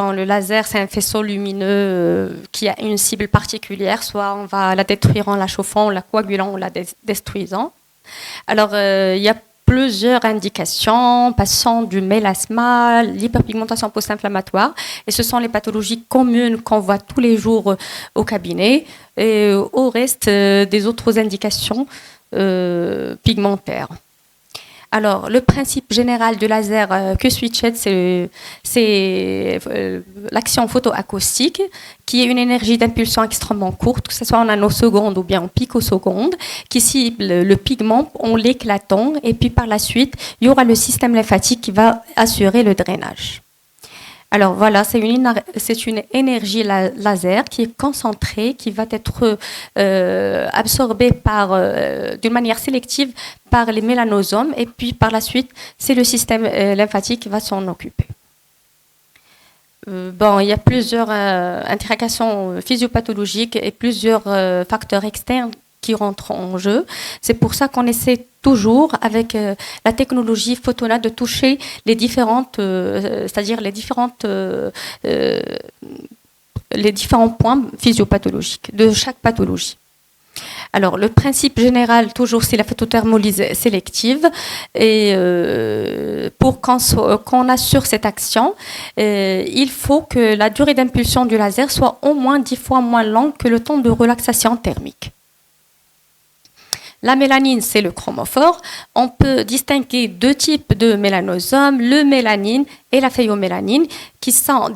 Le laser, c'est un faisceau lumineux qui a une cible particulière. Soit on va la détruire en la chauffant, en la coagulant, en la détruisant. Alors, il y a plusieurs indications passant du mélasma, l'hyperpigmentation post-inflammatoire, et ce sont les pathologies communes qu'on voit tous les jours au cabinet, et au reste des autres indications pigmentaires. Alors, le principe général du laser Q-switched, c'est l'action photoacoustique, qui est une énergie d'impulsion extrêmement courte, que ce soit en nanosecondes ou bien en picosecondes, qui cible le pigment en l'éclatant, et puis par la suite, il y aura le système lymphatique qui va assurer le drainage. Alors voilà, c'est une énergie laser qui est concentrée, qui va être absorbée d'une manière sélective par les mélanosomes, et puis par la suite, c'est le système lymphatique qui va s'en occuper. Il y a plusieurs interactions physiopathologiques et plusieurs facteurs externes qui rentrent en jeu. C'est pour ça qu'on essaie toujours, avec la technologie Photona, de toucher les différentes, c'est-à-dire les différents points physiopathologiques de chaque pathologie. Alors, le principe général, toujours, c'est la photothermolyse sélective. Et pour qu'on assure cette action, il faut que la durée d'impulsion du laser soit au moins 10 fois moins longue que le temps de relaxation thermique. La mélanine, c'est le chromophore. On peut distinguer deux types de mélanosomes, le mélanine et la phéomélanine, qui sont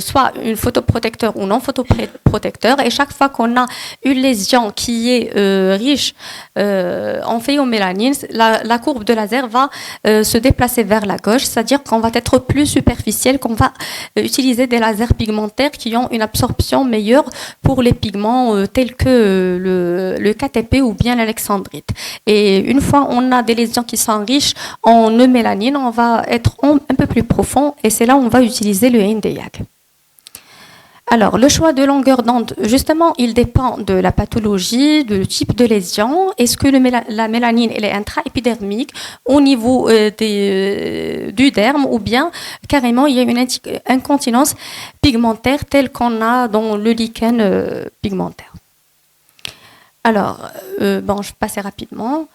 soit une photoprotecteur ou non photoprotecteur. Et chaque fois qu'on a une lésion qui est riche en phéomélanine, la courbe de laser va se déplacer vers la gauche, c'est-à-dire qu'on va être plus superficiel, qu'on va utiliser des lasers pigmentaires qui ont une absorption meilleure pour les pigments tels que le KTP ou bien l'alexandrite. Et une fois on a des lésions qui sont riches en eumélanine, on va être un peu plus profond, et c'est là où on va utiliser le Nd:YAG. Alors, le choix de longueur d'onde, justement, il dépend de la pathologie, du type de lésion. Est-ce que la mélanine elle est intraépidermique au niveau du derme, ou bien carrément il y a une incontinence pigmentaire telle qu'on a dans le lichen pigmentaire. Alors, je vais passer rapidement.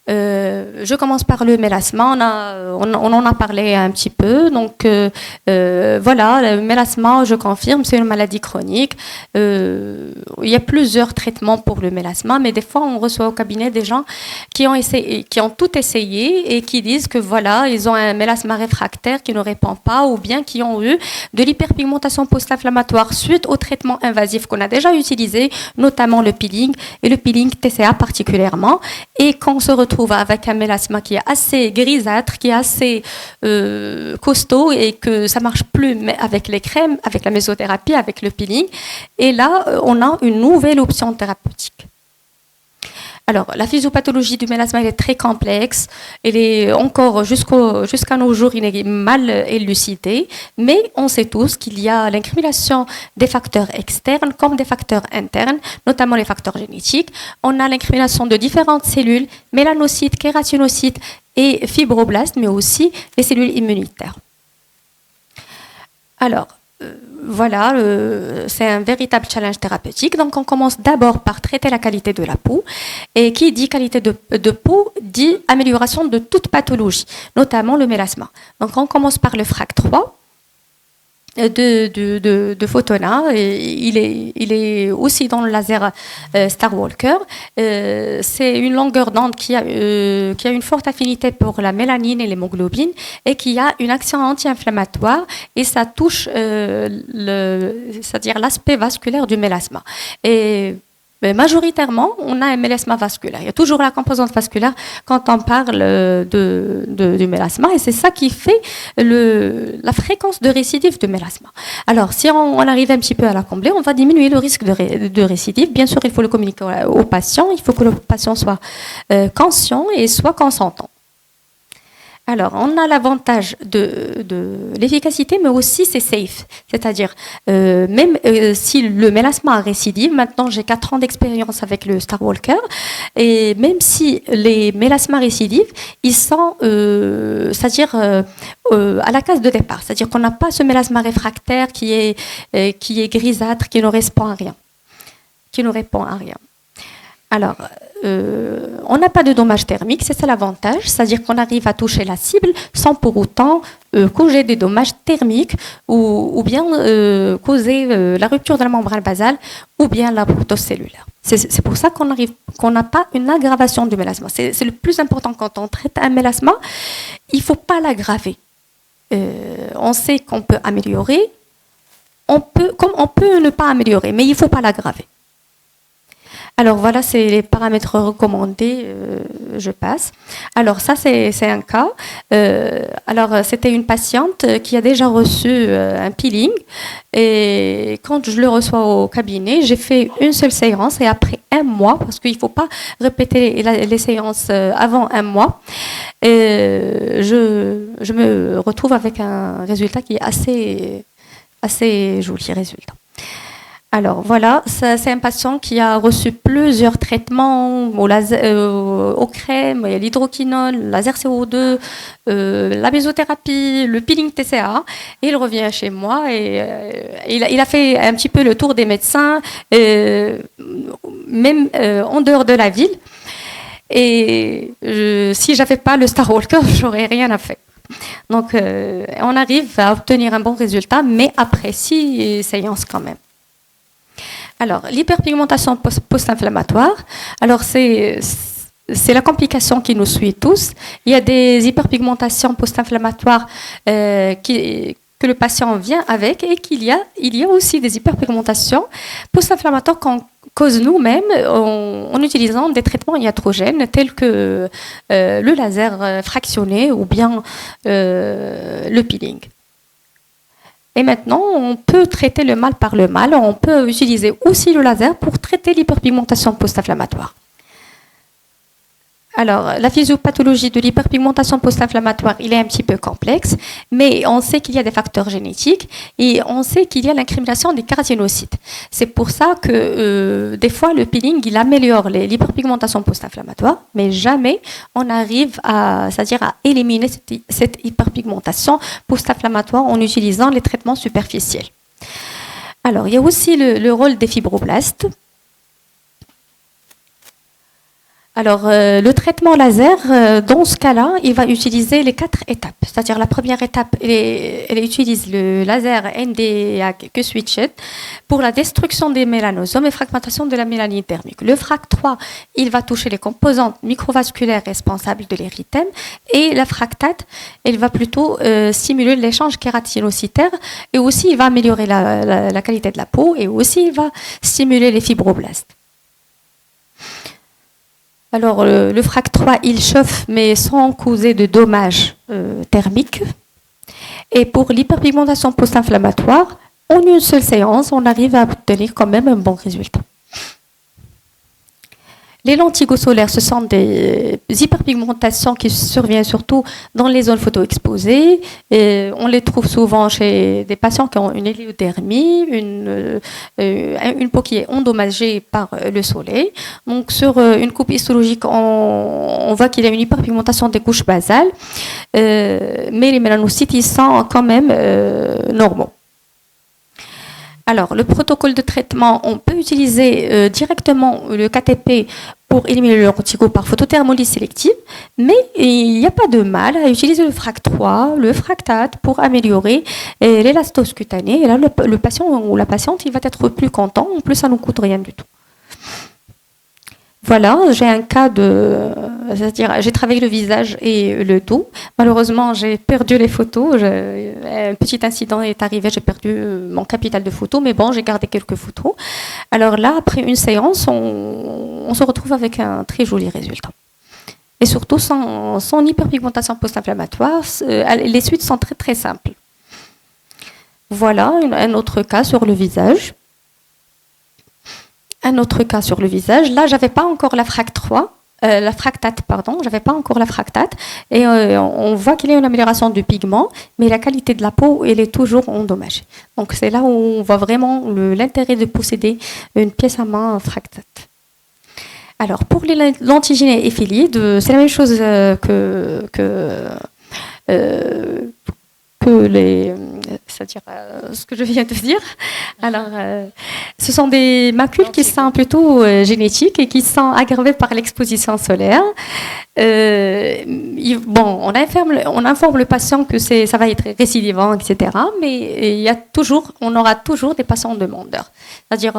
Je commence par le mélasma. On en a parlé un petit peu. Donc voilà, le mélasma, je confirme, c'est une maladie chronique. Il y a plusieurs traitements pour le mélasma, mais des fois on reçoit au cabinet des gens qui ont tout essayé et qui disent que voilà, ils ont un mélasma réfractaire qui ne répond pas, ou bien qui ont eu de l'hyperpigmentation post-inflammatoire suite au traitement invasif qu'on a déjà utilisé, notamment le peeling et le peeling TCA particulièrement, et qu'on se retrouve avec un mélasma qui est assez grisâtre, qui est assez costaud, et que ça marche plus avec les crèmes, avec la mésothérapie, avec le peeling. Et là, on a une nouvelle option thérapeutique. Alors, la physiopathologie du mélasma, elle est très complexe. Elle est encore, jusqu'à nos jours, il est mal élucidée. Mais on sait tous qu'il y a l'incrimination des facteurs externes comme des facteurs internes, notamment les facteurs génétiques. On a l'incrimination de différentes cellules, mélanocytes, kératinocytes et fibroblastes, mais aussi les cellules immunitaires. Alors, voilà, c'est un véritable challenge thérapeutique. Donc, on commence d'abord par traiter la qualité de la peau. Et qui dit qualité de peau dit amélioration de toute pathologie, notamment le mélasma. Donc, on commence par le FRAC 3 de Photona. Il est aussi dans le laser Starwalker. C'est une longueur d'onde qui a une forte affinité pour la mélanine et l'hémoglobine, et qui a une action anti-inflammatoire, et ça touche c'est-à-dire l'aspect vasculaire du mélasma. Et majoritairement, on a un mélasma vasculaire. Il y a toujours la composante vasculaire quand on parle du mélasma, et c'est ça qui fait la fréquence de récidive du mélasma. Alors, si on arrive un petit peu à la combler, on va diminuer le risque de récidive. Bien sûr, il faut le communiquer au patient. Il faut que le patient soit conscient et soit consentant. Alors, on a l'avantage de l'efficacité, mais aussi c'est safe. C'est-à-dire, même si le mélasma récidive, maintenant j'ai 4 ans d'expérience avec le Star Walker, et même si les mélasmas récidivent, ils sont, c'est-à-dire à la case de départ. C'est-à-dire qu'on n'a pas ce mélasma réfractaire qui est grisâtre, qui ne répond à rien. Qui ne répond à rien. Alors, on n'a pas de dommages thermiques, c'est ça l'avantage, c'est-à-dire qu'on arrive à toucher la cible sans pour autant causer des dommages thermiques ou bien causer la rupture de la membrane basale ou bien l'apoptose cellulaire. C'est pour ça qu'on n'a pas une aggravation du mélasma. C'est le plus important quand on traite un mélasma, il ne faut pas l'aggraver. On sait qu'on peut améliorer, comme on peut ne pas améliorer, mais il ne faut pas l'aggraver. Alors voilà, c'est les paramètres recommandés, je passe. Alors ça, c'est un cas. Alors c'était une patiente qui a déjà reçu un peeling et quand je le reçois au cabinet, j'ai fait une seule séance et après un mois, parce qu'il ne faut pas répéter les séances avant un mois, je me retrouve avec un résultat qui est assez joli résultat. Alors voilà, c'est un patient qui a reçu plusieurs traitements aux crèmes, l'hydroquinone, laser CO2, la mésothérapie, le peeling TCA. Et il revient chez moi et il a fait un petit peu le tour des médecins, même en dehors de la ville. Et si j'avais pas le Star Walker, j'aurais rien à faire. Donc on arrive à obtenir un bon résultat, mais après 6 séances quand même. Alors, l'hyperpigmentation post-inflammatoire, alors c'est la complication qui nous suit tous. Il y a des hyperpigmentations post-inflammatoires que le patient vient avec et il y a aussi des hyperpigmentations post-inflammatoires qu'on cause nous-mêmes en utilisant des traitements iatrogènes tels que le laser fractionné ou bien le peeling. Et maintenant, on peut traiter le mal par le mal. On peut utiliser aussi le laser pour traiter l'hyperpigmentation post-inflammatoire. Alors, la physiopathologie de l'hyperpigmentation post-inflammatoire, il est un petit peu complexe, mais on sait qu'il y a des facteurs génétiques et on sait qu'il y a l'incrimination des kératinocytes. C'est pour ça que des fois, le peeling, il améliore l'hyperpigmentation post-inflammatoire, mais jamais on arrive c'est-à-dire à éliminer cette hyperpigmentation post-inflammatoire en utilisant les traitements superficiels. Alors, il y a aussi le rôle des fibroblastes. Alors, le traitement laser, dans ce cas-là, il va utiliser les 4 étapes. C'est-à-dire, la première étape, elle utilise le laser NDAQ switched pour la destruction des mélanosomes et fragmentation de la mélanine thermique. Le FRAC 3, il va toucher les composantes microvasculaires responsables de l'érythème et la fractate, elle va plutôt stimuler l'échange kératinocytaire et aussi, il va améliorer la qualité de la peau et aussi, il va stimuler les fibroblastes. Alors, le FRAC 3, il chauffe, mais sans causer de dommages thermiques. Et pour l'hyperpigmentation post-inflammatoire, en une seule séance, on arrive à obtenir quand même un bon résultat. Les lentilles solaires, ce sont des hyperpigmentations qui surviennent surtout dans les zones photoexposées. Et on les trouve souvent chez des patients qui ont une héliodermie, une peau qui est endommagée par le soleil. Donc, sur une coupe histologique, on voit qu'il y a une hyperpigmentation des couches basales, mais les mélanocytes, ils sont quand même normaux. Alors, le protocole de traitement, on peut utiliser directement le KTP pour éliminer le cortico par photothermolyse sélective, mais il n'y a pas de mal à utiliser le FRAC 3, le fractate pour améliorer l'élastose cutanée. Et là, le patient ou la patiente, il va être plus content. En plus, ça ne nous coûte rien du tout. Voilà, j'ai un cas c'est-à-dire j'ai travaillé le visage et le dos. Malheureusement, j'ai perdu les photos. Un petit incident est arrivé, j'ai perdu mon capital de photos, mais bon, j'ai gardé quelques photos. Alors là, après une séance, on se retrouve avec un très joli résultat. Et surtout, sans hyperpigmentation post-inflammatoire, les suites sont très très simples. Voilà, un autre cas sur le visage. Un autre cas sur le visage. Là, j'avais pas encore la FRAC 3. La fractate, pardon, j'avais pas encore la fractate, et on voit qu'il y a une amélioration du pigment, mais la qualité de la peau, elle est toujours endommagée. Donc c'est là où on voit vraiment l'intérêt de posséder une pièce à main fractate. Alors pour les lentilles et philides, c'est la même chose c'est-à-dire ce que je viens de dire. Alors, ce sont des macules qui sont plutôt génétiques et qui sont aggravées par l'exposition solaire. On informe le patient que ça va être récidivant, etc. Mais on aura toujours des patients demandeurs. C'est-à-dire,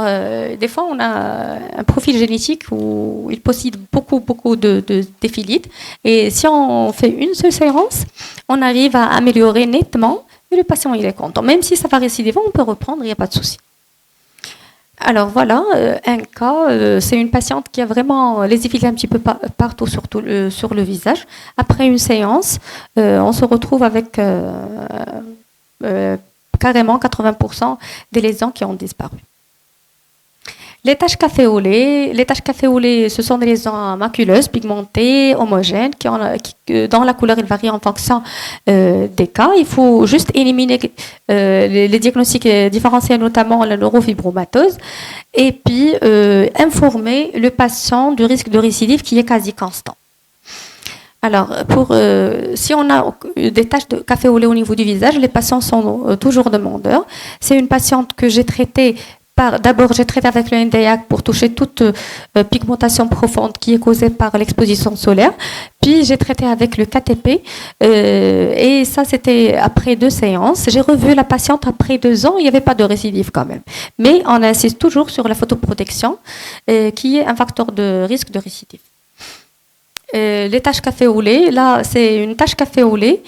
des fois, on a un profil génétique où il possède beaucoup d'éphilites. Et si on fait une seule séance, on arrive à améliorer nettement et le patient il est content. Même si ça va récidiver, on peut reprendre, il n'y a pas de souci. Alors voilà, un cas, c'est une patiente qui a vraiment les éphilites un petit peu partout sur le visage. Après une séance, on se retrouve avec carrément 80% des lésions qui ont disparu. Les taches café au lait, ce sont des lésions maculeuses, pigmentées, homogènes, dont la couleur varie en fonction des cas. Il faut juste éliminer les diagnostics différentiels, notamment la neurofibromatose, et puis informer le patient du risque de récidive qui est quasi constant. Alors, si on a des taches de café au lait au niveau du visage, les patients sont toujours demandeurs. C'est une patiente que j'ai traitée. D'abord, j'ai traité avec le NDIAC pour toucher toute pigmentation profonde qui est causée par l'exposition solaire. Puis, j'ai traité avec le KTP. Et ça, c'était après 2 séances. J'ai revu la patiente après 2 ans. Il n'y avait pas de récidive quand même. Mais on insiste toujours sur la photoprotection, qui est un facteur de risque de récidive. Les taches café au lait, là, c'est une tache café au lait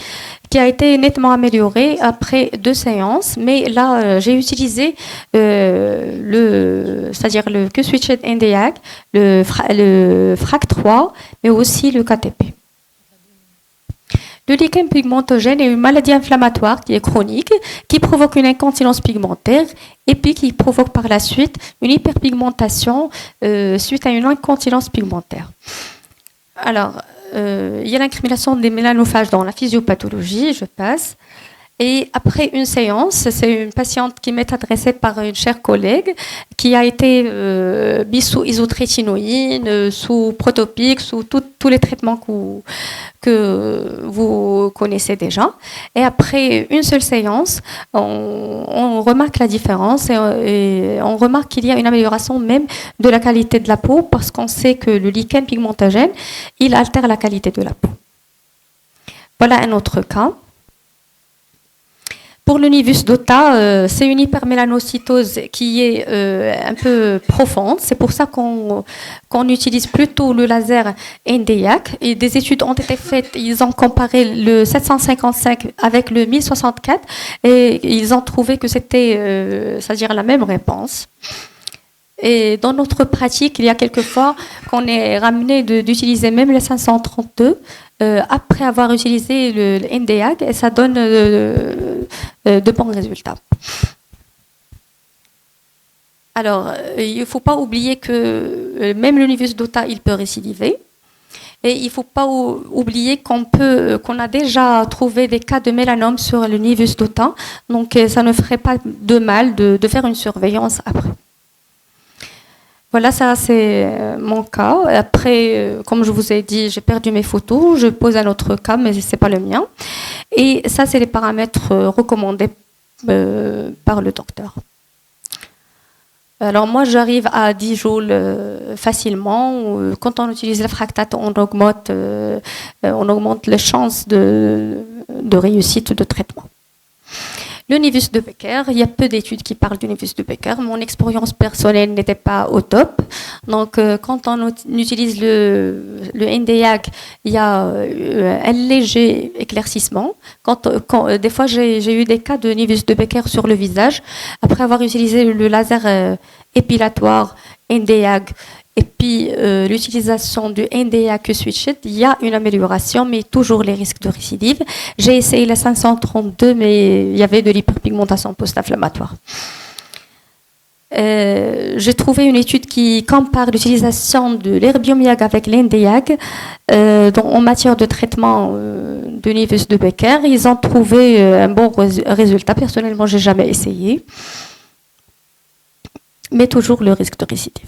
qui a été nettement améliorée après 2 séances, mais là, j'ai utilisé c'est-à-dire le Q-Switched NDIAC, le FRAC 3, mais aussi le KTP. Le lichen pigmentogène est une maladie inflammatoire qui est chronique, qui provoque une incontinence pigmentaire et puis qui provoque par la suite une hyperpigmentation suite à une incontinence pigmentaire. Alors, il y a l'incrimination des mélanophages dans la physiopathologie, je passe. Et après une séance, c'est une patiente qui m'est adressée par une chère collègue qui a été mise sous isotrétinoïne, sous protopique, sous tous les traitements que vous connaissez déjà. Et après une seule séance, on remarque la différence et on remarque qu'il y a une amélioration même de la qualité de la peau parce qu'on sait que le lichen pigmentogène, il altère la qualité de la peau. Voilà un autre cas. Pour le Nevus dota, c'est une hypermélanocytose qui est un peu profonde. C'est pour ça qu'on utilise plutôt le laser NDIAC. Et des études ont été faites. Ils ont comparé le 755 avec le 1064 et ils ont trouvé que c'était, c'est-à-dire la même réponse. Et dans notre pratique, il y a quelques fois qu'on est ramené d'utiliser même le 532 après avoir utilisé le NDIAC et ça donne de bons résultats. Alors, il ne faut pas oublier que même le Nevus dota, il peut récidiver. Et il ne faut pas oublier qu'on a déjà trouvé des cas de mélanome sur le Nevus dota. Donc, ça ne ferait pas de mal de faire une surveillance après. Voilà, ça c'est mon cas. Après, comme je vous ai dit, j'ai perdu mes photos. Je pose un autre cas, mais ce n'est pas le mien. Et ça, c'est les paramètres recommandés par le docteur. Alors moi, j'arrive à 10 joules facilement. Quand on utilise la fractate, on augmente les chances de réussite de traitement. Le Nevus de Becker, il y a peu d'études qui parlent du Nevus de Becker. Mon expérience personnelle n'était pas au top. Donc, quand on utilise le NDIAC, il y a un léger éclaircissement. Des fois, j'ai eu des cas de Nevus de Becker sur le visage. Après avoir utilisé le laser épilatoire NDIAC et puis l'utilisation du NDIAC Switched, il y a une amélioration, mais toujours les risques de récidive. J'ai essayé la 532, mais il y avait de l'hyperpigmentation post-inflammatoire. J'ai trouvé une étude qui compare l'utilisation de l'herbiumyag avec l'NDIAG en matière de traitement de nevus de Becker. Ils ont trouvé un bon résultat. Personnellement, j'ai jamais essayé, mais toujours le risque de récidive.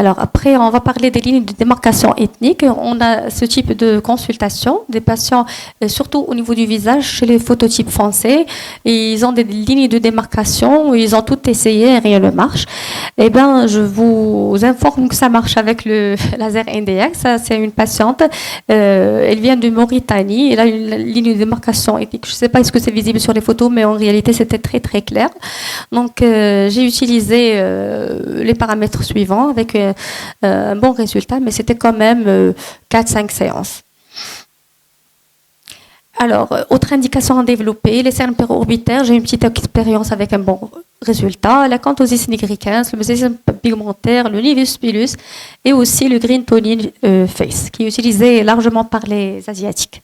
Alors après, on va parler des lignes de démarcation ethnique. On a ce type de consultation des patients, surtout au niveau du visage, chez les phototypes français. Et ils ont des lignes de démarcation, ils ont tout essayé et rien ne marche. Eh bien, je vous informe que ça marche avec le laser NDX. Ça, c'est une patiente. Elle vient de Mauritanie. Elle a une ligne de démarcation ethnique. Je ne sais pas est-ce que c'est visible sur les photos, mais en réalité, c'était très très clair. Donc, j'ai utilisé les paramètres suivants avec un bon résultat, mais c'était quand même 4-5 séances. Alors, autre indication à développer, les cernes péro-orbitaires, j'ai une petite expérience avec un bon résultat. La canthosis nigricans, le mésésime pigmentaire, le nevus pilus et aussi le green toning face, qui est utilisé largement par les Asiatiques.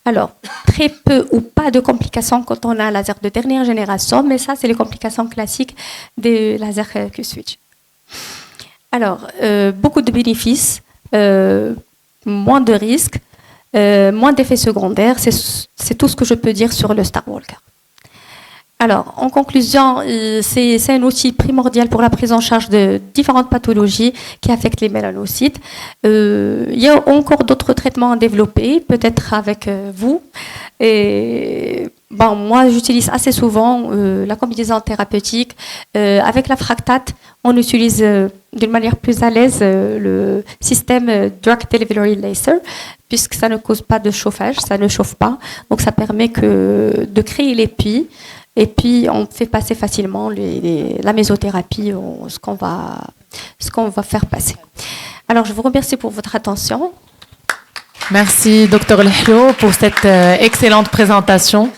Alors, très peu ou pas de complications quand on a un laser de dernière génération, mais ça, c'est les complications classiques des lasers Q-switch. Alors, beaucoup de bénéfices, moins de risques, moins d'effets secondaires, c'est tout ce que je peux dire sur le Star Walker. Alors, en conclusion, c'est un outil primordial pour la prise en charge de différentes pathologies qui affectent les mélanocytes. Il y a encore d'autres traitements à développer, peut-être avec vous. Et bon, moi, j'utilise assez souvent la combinaison thérapeutique. Avec la fractate, on utilise d'une manière plus à l'aise le système Drug Delivery Laser, puisque ça ne cause pas de chauffage, ça ne chauffe pas. Donc, ça permet de créer les plis. Et puis, on fait passer facilement la mésothérapie, ce qu'on va faire passer. Alors, je vous remercie pour votre attention. Merci, Dr. Lehlo, pour cette excellente présentation.